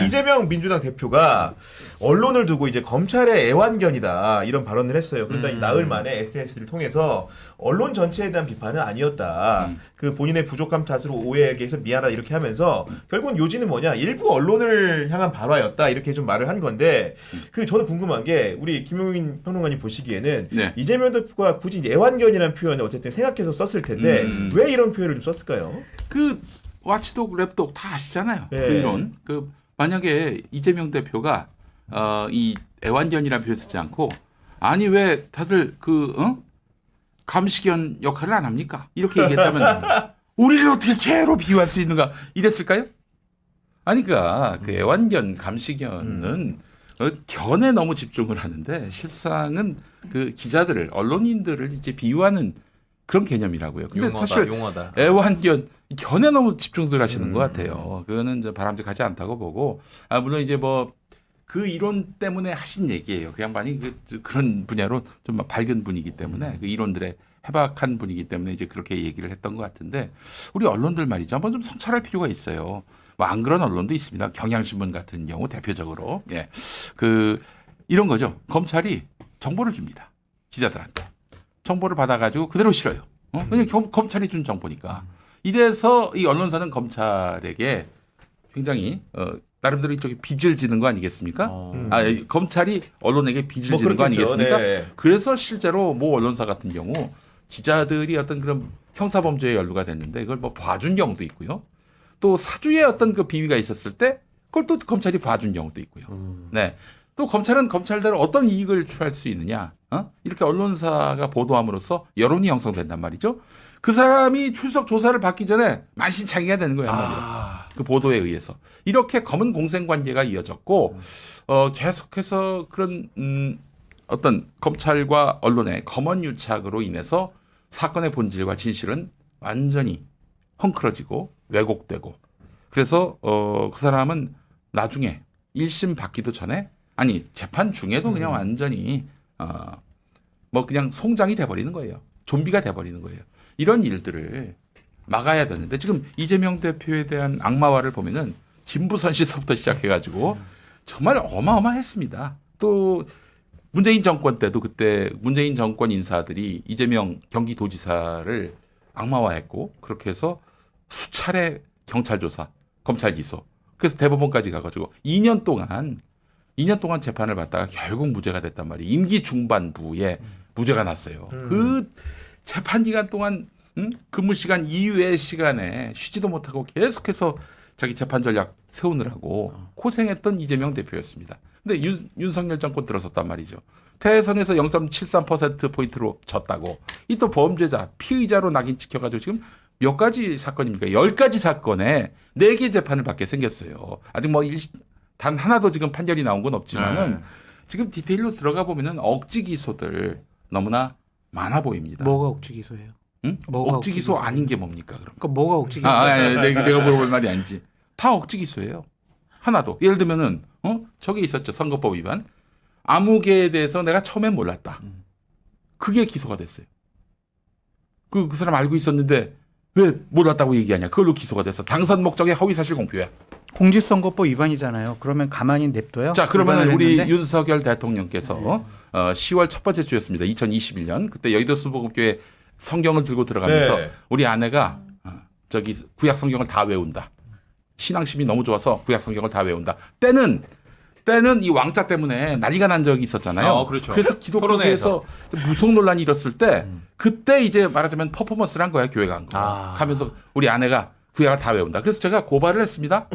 이재명 민주당 대표가 언론을 두고 이제 검찰의 애완견이다 이런 발언을 했어요. 그러다 나흘 만에 SNS를 통해서 언론 전체에 대한 비판은 아니었다. 그 본인의 부족함 탓으로 오해하게 해서 미안하다 이렇게 하면서 결국은 요지는 뭐냐 일부 언론을 향한 발화였다 이렇게 좀 말을 한 건데 그 저는 궁금한 게 우리 김용민 평론가님 보시기에는 네. 이재명 대표가 굳이 애완견이라는 표현을 어쨌든 생각해서 썼을 텐데 왜 이런 표현을 좀 썼을까요? 그 와치독, 랩독 다 아시잖아요. 네. 그 이론. 그 만약에 이재명 대표가 이 애완견이라는 표현 쓰지 않고 아니 왜 다들 감시견 역할을 안 합니까? 이렇게 얘기했다면 우리를 어떻게 개로 비유할 수 있는가 이랬을까요? 아니 그러니까 그 애완견, 감시견은 견에 너무 집중을 하는데 실상은 그 기자들을 언론인들을 이제 비유하는 그런 개념이라고요. 근데 사실 용하다. 애완견 견에 너무 집중들 하시는 것 같아요. 그거는 이제 바람직하지 않다고 보고 물론 이제 뭐 그 이론 때문에 하신 얘기예요. 그 양반이 그런 분야로 좀 밝은 분이기 때문에 그 이론들의 해박한 분이기 때문에 이제 그렇게 얘기를 했던 것 같은데 우리 언론들 말이죠. 한번 좀 성찰할 필요가 있어요. 뭐 안 그런 언론도 있습니다. 경향신문 같은 경우 대표적으로 그 이런 거죠. 검찰이 정보를 줍니다. 기자들한테 정보를 받아가지고 그대로 실어요. 왜냐면 검찰이 준 정보니까. 이래서 이 언론사는 검찰에게 굉장히 나름대로 이쪽에 빚을 지는 거 아니겠습니까? 검찰이 언론에게 빚을 뭐 지는 거 그렇겠죠. 아니겠습니까? 네. 그래서 실제로 모 언론사 같은 경우 기자들이 어떤 그런 형사범죄에 연루가 됐는데 이걸 뭐 봐준 경우도 있고요. 또 사주에 어떤 그 비위가 있었을 때 그걸 또 검찰이 봐준 경우도 있고요. 네. 또 검찰은 검찰대로 어떤 이익을 취할 수 있느냐. 이렇게 언론사가 보도함으로써 여론이 형성된단 말이죠. 그 사람이 출석 조사를 받기 전에 만신창이가 되는 거예요. 한마디로. 그 보도에 의해서. 이렇게 검은 공생관계가 이어졌고 계속해서 그런 어떤 검찰과 언론의 검언유착으로 인해서 사건의 본질과 진실은 완전히 헝클어지고 왜곡되고 그래서 그 사람은 나중에 1심 받기도 전에 아니 재판 중에도 그냥 완전히 뭐 그냥 송장이 돼버리는 거예요. 좀비가 돼버리는 거예요. 이런 일들을 막아야 되는데 지금 이재명 대표에 대한 악마화를 보면은 진부선 시서부터 시작해가지고 정말 어마어마했습니다. 또 문재인 정권 때도 그때 문재인 정권 인사들이 이재명 경기도지사를 악마화했고 그렇게 해서 수차례 경찰 조사, 검찰 기소 그래서 대법원까지 가가지고 2년 동안 재판을 받다가 결국 무죄가 됐단 말이에요. 임기 중반부에 무죄가 났어요. 그 재판 기간 동안 근무 시간 이외의 시간에 쉬지도 못하고 계속해서 자기 재판 전략 세우느라고 고생했던 이재명 대표였습니다. 근데 윤석열 정권 들어섰단 말이죠. 대선에서 0.73%포인트로 졌다고. 이 또 범죄자, 피의자로 낙인 찍혀가지고 지금 몇 가지 사건입니까? 10가지 사건에 4개 재판을 받게 생겼어요. 아직 뭐 단 하나도 지금 판결이 나온 건 없지만은 지금 디테일로 들어가 보면은 억지 기소들 너무나 많아 보입니다. 뭐가 억지 기소예요? 응? 억지 기소 아닌 게 뭡니까 그럼? 그러니까 뭐가 억지 기소? 내가 물어볼 말이 아니지. 다 억지 기소예요. 하나도. 예를 들면은 저게 있었죠. 선거법 위반. 아무개에 대해서 내가 처음엔 몰랐다. 그게 기소가 됐어요. 그 사람 알고 있었는데 왜 몰랐다고 얘기하냐. 그걸로 기소가 됐어. 당선 목적의 허위사실 공표야. 공직선거법 위반이잖아요. 그러면 가만히 냅둬요? 자, 그러면 우리 했는데? 윤석열 대통령께서 10월 첫 번째 주였습니다. 2021년. 그때 여의도 수복음교회 성경을 들고 들어가면서 우리 아내가 저기 구약 성경을 다 외운다. 신앙심이 너무 좋아서 구약 성경을 다 외운다. 때는 이 왕자 때문에 난리가 난 적이 있었잖아요. 그렇죠. 그래서 기독교에서 무속 논란이 일었을 때 그때 이제 말하자면 퍼포먼스를 한 거야. 교회가 한 거. 가면서 우리 아내가 구약을 다 외운다. 그래서 제가 고발을 했습니다.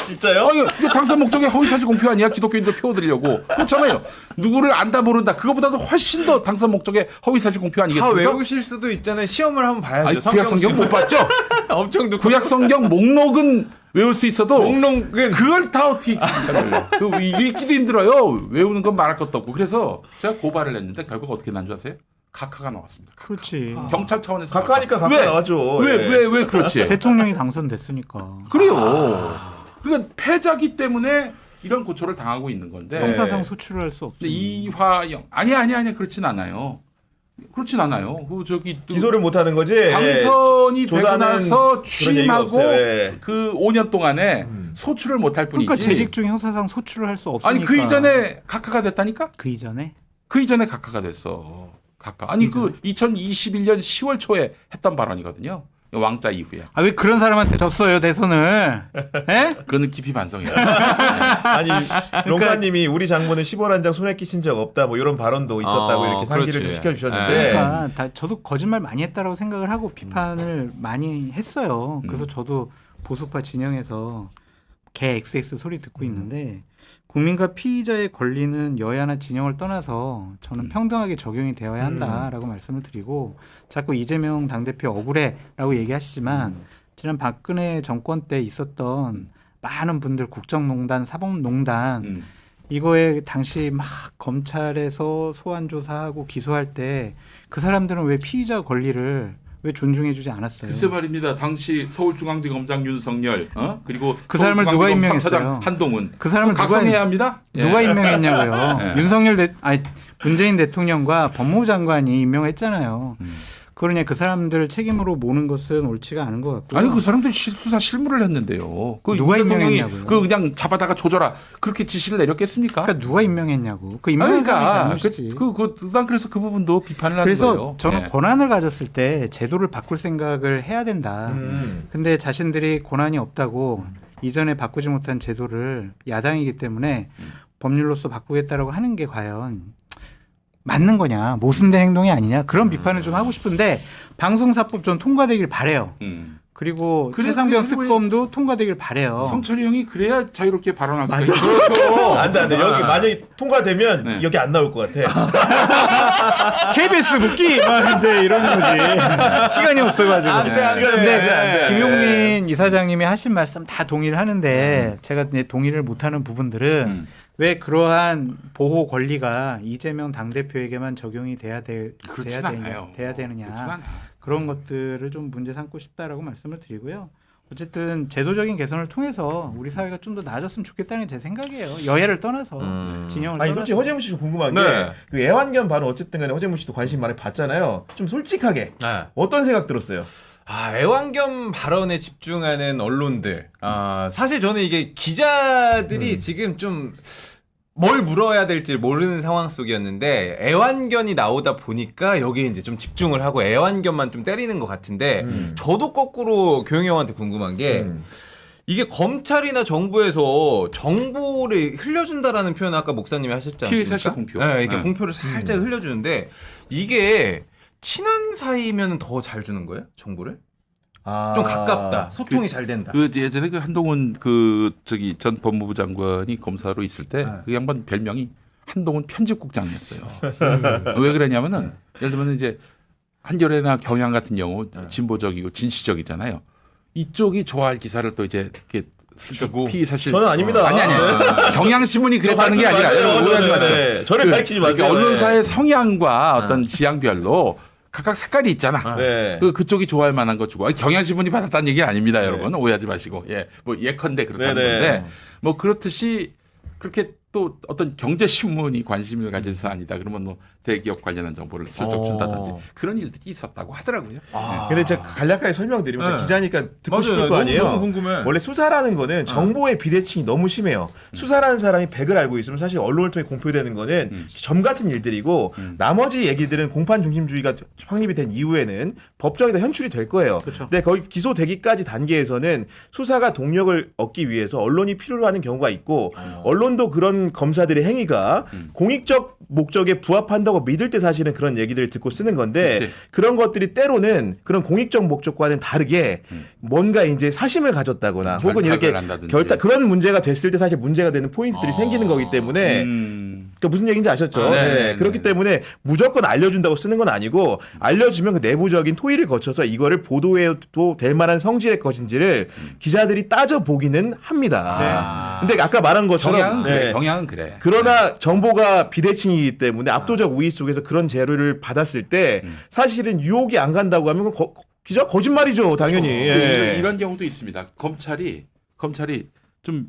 진짜요? 이거 당선 목적의 허위사실 공표 아니야? 기독교인들 표드리려고. 그렇잖아요. 누구를 안다 모른다. 그거보다도 훨씬 더 당선 목적의 허위사실 공표 다 아니겠습니까? 외우실 수도 있잖아요. 시험을 한번 봐야죠. 구약 성경 못 봤죠? 엄청 두꺼워. 구약 성경 목록은 외울 수 있어도 목록은 그걸 다 어떻게 읽습니까? 읽기도 힘들어요. 외우는 건 말할 것도 없고. 그래서 제가 고발을 했는데 결국 어떻게 난 줄 아세요? 각하가 나왔습니다. 그렇지. 경찰 차원에서 각하니까 각하 나왔죠. 왜 그렇지? 대통령이 당선됐으니까. 그래요. 그러니까 패자기 때문에 이런 고초를 당하고 있는 건데. 형사상 소출을 할 수 없죠. 이화영 아니야 그렇진 않아요. 그렇진 않아요. 그 저기 기소를 못 하는 거지. 당선이 되고 조사는 나서 그런 얘기가 취임하고 없어요. 그 5년 동안에 소출을 못할 뿐이지. 그러니까 재직 중 형사상 소출을 할 수 없으니까. 아니 그 이전에 각하가 됐다니까? 그 이전에 그 이전에 각하가 됐어. 각하. 아니 그 2021년 10월 초에 했던 발언이거든요. 왕자 이후에. 아 왜 그런 사람한테 졌어요 대선을? 에? 그거는 깊이 반성해요. 아니 롱카님이 우리 장모는 10월 한 장 손에 끼친 적 없다 뭐 이런 발언도 있었다고 이렇게 상기를 좀 그렇지. 시켜주셨는데 그러니까 저도 거짓말 많이 했다라고 생각을 하고 비판을 많이 했어요. 그래서 저도 보수파 진영에서 개 XX 소리 듣고 있는데 국민과 피의자의 권리는 여야나 진영을 떠나서 저는 평등하게 적용이 되어야 한다라고 말씀을 드리고 자꾸 이재명 당대표 억울해라고 얘기하시지만 지난 박근혜 정권 때 있었던 많은 분들 국정농단, 사법농단 이거에 당시 막 검찰에서 소환 조사하고 기소할 때 그 사람들은 왜 피의자 권리를 왜 존중해주지 않았어요? 글쎄 말입니다. 당시 서울중앙지검장 윤석열, 그리고 그 사람을 누가 서울중앙지검 임명했어요? 3차장 한동훈. 그 사람을 각성해야 합니다. 누가 임명했냐고요? 예. 윤석열 문재인 대통령과 법무부 장관이 임명했잖아요. 그러냐 그 사람들을 책임으로 모는 것은 옳지가 않은 것 같고요. 아니 그 사람들이 수사 실무를 했는데요. 그 누가 윤 대통령이 임명했냐고요? 그 그냥 잡아다가 조져라 그렇게 지시를 내렸겠습니까? 그러니까 누가 임명했냐고. 그 임명한 사람이 그러니까 잘못이지. 난 그래서 그 부분도 비판을 하는 그래서 거예요. 저는 예. 권한을 가졌을 때 제도를 바꿀 생각을 해야 된다. 근데 자신들이 권한이 없다고 이전에 바꾸지 못한 제도를 야당이기 때문에 법률로서 바꾸겠다라고 하는 게 과연 맞는 거냐, 모순된 행동이 아니냐 그런 비판을 좀 하고 싶은데 방송사법 전 통과되길 바래요. 그리고 그래, 최상병 그래서 특검도 통과되길 바래요. 성철이 형이 그래야 자유롭게 발언할 수 맞아. 있어요. 그렇죠. 안돼 안돼 여기 만약에 통과되면 네. 여기 안 나올 것 같아. KBS 묵기 막 이제 이런 거지. 시간이 없어가지고. 안 돼, 안 돼, 근데 안 돼, 안 돼. 김용민 이사장님이 하신 말씀 다 동의를 하는데 제가 이제 동의를 못하는 부분들은 왜 그러한 보호 권리가 이재명 당대표에게만 적용이 그렇진 않아요. 돼야 되느냐. 그렇진 않아요. 그런 것들을 좀 문제 삼고 싶다라고 말씀을 드리고요. 어쨌든 제도적인 개선을 통해서 우리 사회가 좀 더 나아졌으면 좋겠다는 게 제 생각이에요. 여야를 떠나서 진영을 아니 떠나서. 솔직히 허재문 씨도 궁금한 네. 게그 애완견 발언 어쨌든 간에 허재문 씨도 관심 많이 받잖아요. 좀 솔직하게 네. 어떤 생각 들었어요? 애완견 발언에 집중하는 언론들. 사실 저는 이게 기자들이 지금 좀 뭘 물어야 될지 모르는 상황 속이었는데 애완견이 나오다 보니까 여기에 이제 좀 집중을 하고 애완견만 좀 때리는 것 같은데 저도 거꾸로 교영이 형한테 궁금한 게 이게 검찰이나 정부에서 정보를 흘려준다라는 표현을 아까 목사님이 하셨지 않습니까? 피해 사실 공표. 네, 이렇게 네. 공표를 살짝 흘려주는데 이게 친한 사이면 더 잘 주는 거예요? 정보를? 좀 가깝다. 소통이 잘 된다. 그 예전에 그 한동훈 전 법무부 장관이 검사로 있을 때 그 양반 별명이 한동훈 편집국장이었어요. 왜 그러냐면은 예를 들면 이제 한겨레나 경향 같은 경우 진보적이고 진취적이잖아요. 이쪽이 좋아할 기사를 또 이제 이렇게 주고. 피의 사실 저는 아닙니다. 아니 경향신문이 그랬다는 게 아니라 저는 오해하지 마세요. 네. 저를 밝히지 마세요. 그러니까 언론사의 성향과 어떤 지향별로 각각 색깔이 있잖아. 네. 그쪽이 좋아할 만한 거 주고. 아니, 경향신문이 받았다는 얘기 아닙니다, 여러분. 오해하지 마시고. 예. 뭐 예컨대 그렇게 하는 네네. 건데 뭐 그렇듯이 그렇게 또 어떤 경제신문이 관심을 가진 사안이다. 그러면 뭐 대기업 관련한 정보를 슬쩍 준다든지 그런 일들이 있었다고 하더라고요. 근데 제가 간략하게 설명드리면 제가 네. 기자니까 듣고 맞아요. 싶을 거 아니에요. 너무 궁금해. 원래 수사라는 거는 정보의 비대칭이 너무 심해요. 수사라는 사람이 100을 알고 있으면 사실 언론을 통해 공표되는 거는 점 같은 일들이고 나머지 얘기들은 공판 중심주의가 확립이 된 이후에는 법정에서 현출이 될 거예요. 근데 거기 기소되기까지 단계에서는 수사가 동력을 얻기 위해서 언론이 필요로 하는 경우가 있고 언론도 그런 검사들의 행위가 공익적 목적에 부합한다고 믿을 때 사실은 그런 얘기들을 듣고 쓰는 건데 그치. 그런 것들이 때로는 그런 공익적 목적과는 다르게 뭔가 이제 사심을 가졌다거나 혹은 이렇게 결탁을 한다든지. 그런 문제가 됐을 때 사실 문제가 되는 포인트들이 생기는 거기 때문에 그러니까 무슨 얘기인지 아셨죠? 네, 그렇기 네. 때문에 무조건 알려준다고 쓰는 건 아니고 알려주면 그 내부적인 토의를 거쳐서 이거를 보도해도 될 만한 성질의 것인지를 기자들이 따져보기는 합니다. 근데 아까 말한 것처럼 경향은 그래. 네. 경향은 그래. 그러나 정보가 비대칭이기 때문에 압도적 우위 속에서 그런 재료를 받았을 때 사실은 유혹이 안 간다고 하면 기자 거짓말이죠, 당연히. 예. 이런 경우도 있습니다. 검찰이 좀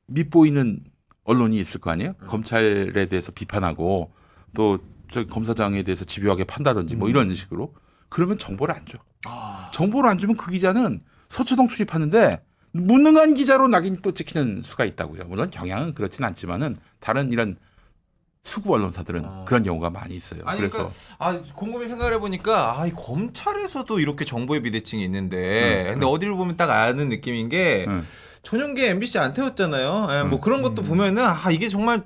밉보이는 언론이 있을 거 아니에요? 검찰에 대해서 비판하고 또 저 검사장에 대해서 집요하게 판다든지 뭐 이런 식으로 그러면 정보를 안 줘. 정보를 안 주면 그 기자는 서초동 출입하는데 무능한 기자로 낙인 또 찍히는 수가 있다고요. 물론 경향은 그렇진 않지만은 다른 이런 수구 언론사들은 그런 경우가 많이 있어요. 아니, 그래서 그러니까 곰곰이 생각을 해보니까 이 검찰에서도 이렇게 정보의 비대칭이 있는데 근데 어디를 보면 딱 아는 느낌인 게 전용기에 MBC 안 태웠잖아요. 예, 뭐 그런 것도 보면은 이게 정말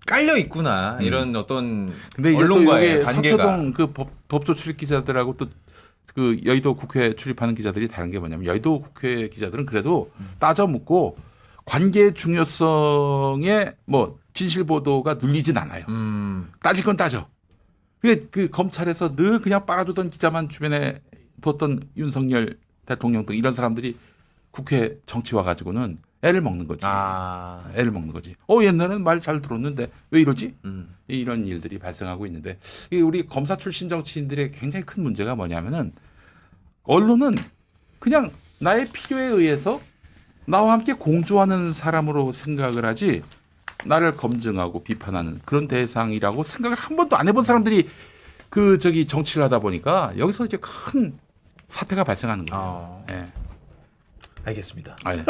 깔려 있구나 이런 어떤 근데 이제 또 언론과의 이게 관계가. 서초동 그 법조 출입 기자들하고 또 그 여의도 국회 출입하는 기자들이 다른 게 뭐냐면 여의도 국회 기자들은 그래도 따져 묻고 관계의 중요성에 뭐 진실 보도가 눌리진 않아요. 따질 건 따져. 그 검찰에서 늘 그냥 빨아주던 기자만 주변에 뒀던 윤석열 대통령 등 이런 사람들이 국회 정치 와 가지고는 애를 먹는 거지. 애를 먹는 거지. 옛날에는 말 잘 들었는데 왜 이러지? 이런 일들이 발생하고 있는데 우리 검사 출신 정치인들의 굉장히 큰 문제가 뭐냐면은 언론은 그냥 나의 필요에 의해서 나와 함께 공조하는 사람으로 생각을 하지 나를 검증하고 비판하는 그런 대상이라고 생각을 한 번도 안 해본 사람들이 정치를 하다 보니까 여기서 이제 큰 사태가 발생하는 거예요. 네. 알겠습니다. 네.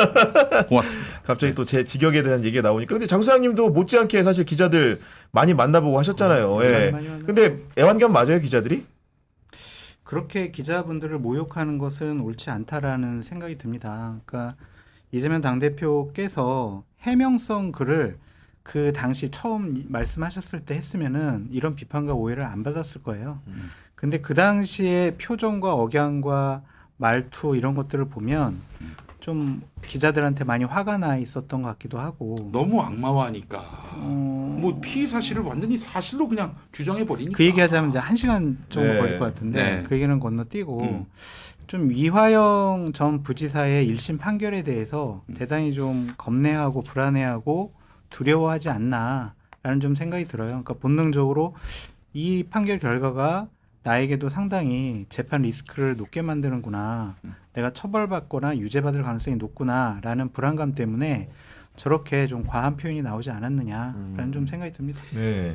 고맙습니다. 갑자기 또 제 직역에 대한 얘기가 나오니까 근데 장 소장님도 못지않게 사실 기자들 많이 만나보고 하셨잖아요. 예. 많이 만나요. 근데 애완견 맞아요, 기자들이? 그렇게 기자분들을 모욕하는 것은 옳지 않다라는 생각이 듭니다. 그러니까 이재명 당대표께서 해명성 글을 그 당시 처음 말씀하셨을 때 했으면은 이런 비판과 오해를 안 받았을 거예요. 근데 그 당시에 표정과 억양과 말투 이런 것들을 보면 좀 기자들한테 많이 화가 나 있었던 것 같기도 하고. 너무 악마화니까 뭐 피의 사실을 완전히 사실로 그냥 규정해 버리니까. 그 얘기하자면 이제 1시간 정도 네. 걸릴 것 같은데 네. 그 얘기는 건너뛰고 좀 이화영 전 부지사의 1심 판결에 대해서 대단히 좀 겁내하고 불안해하고 두려워하지 않나라는 좀 생각이 들어요. 그러니까 본능적으로 이 판결 결과가 나에게도 상당히 재판 리스크를 높게 만드는구나. 내가 처벌받거나 유죄받을 가능성이 높구나라는 불안감 때문에 저렇게 좀 과한 표현이 나오지 않았느냐라는 좀 생각이 듭니다. 네.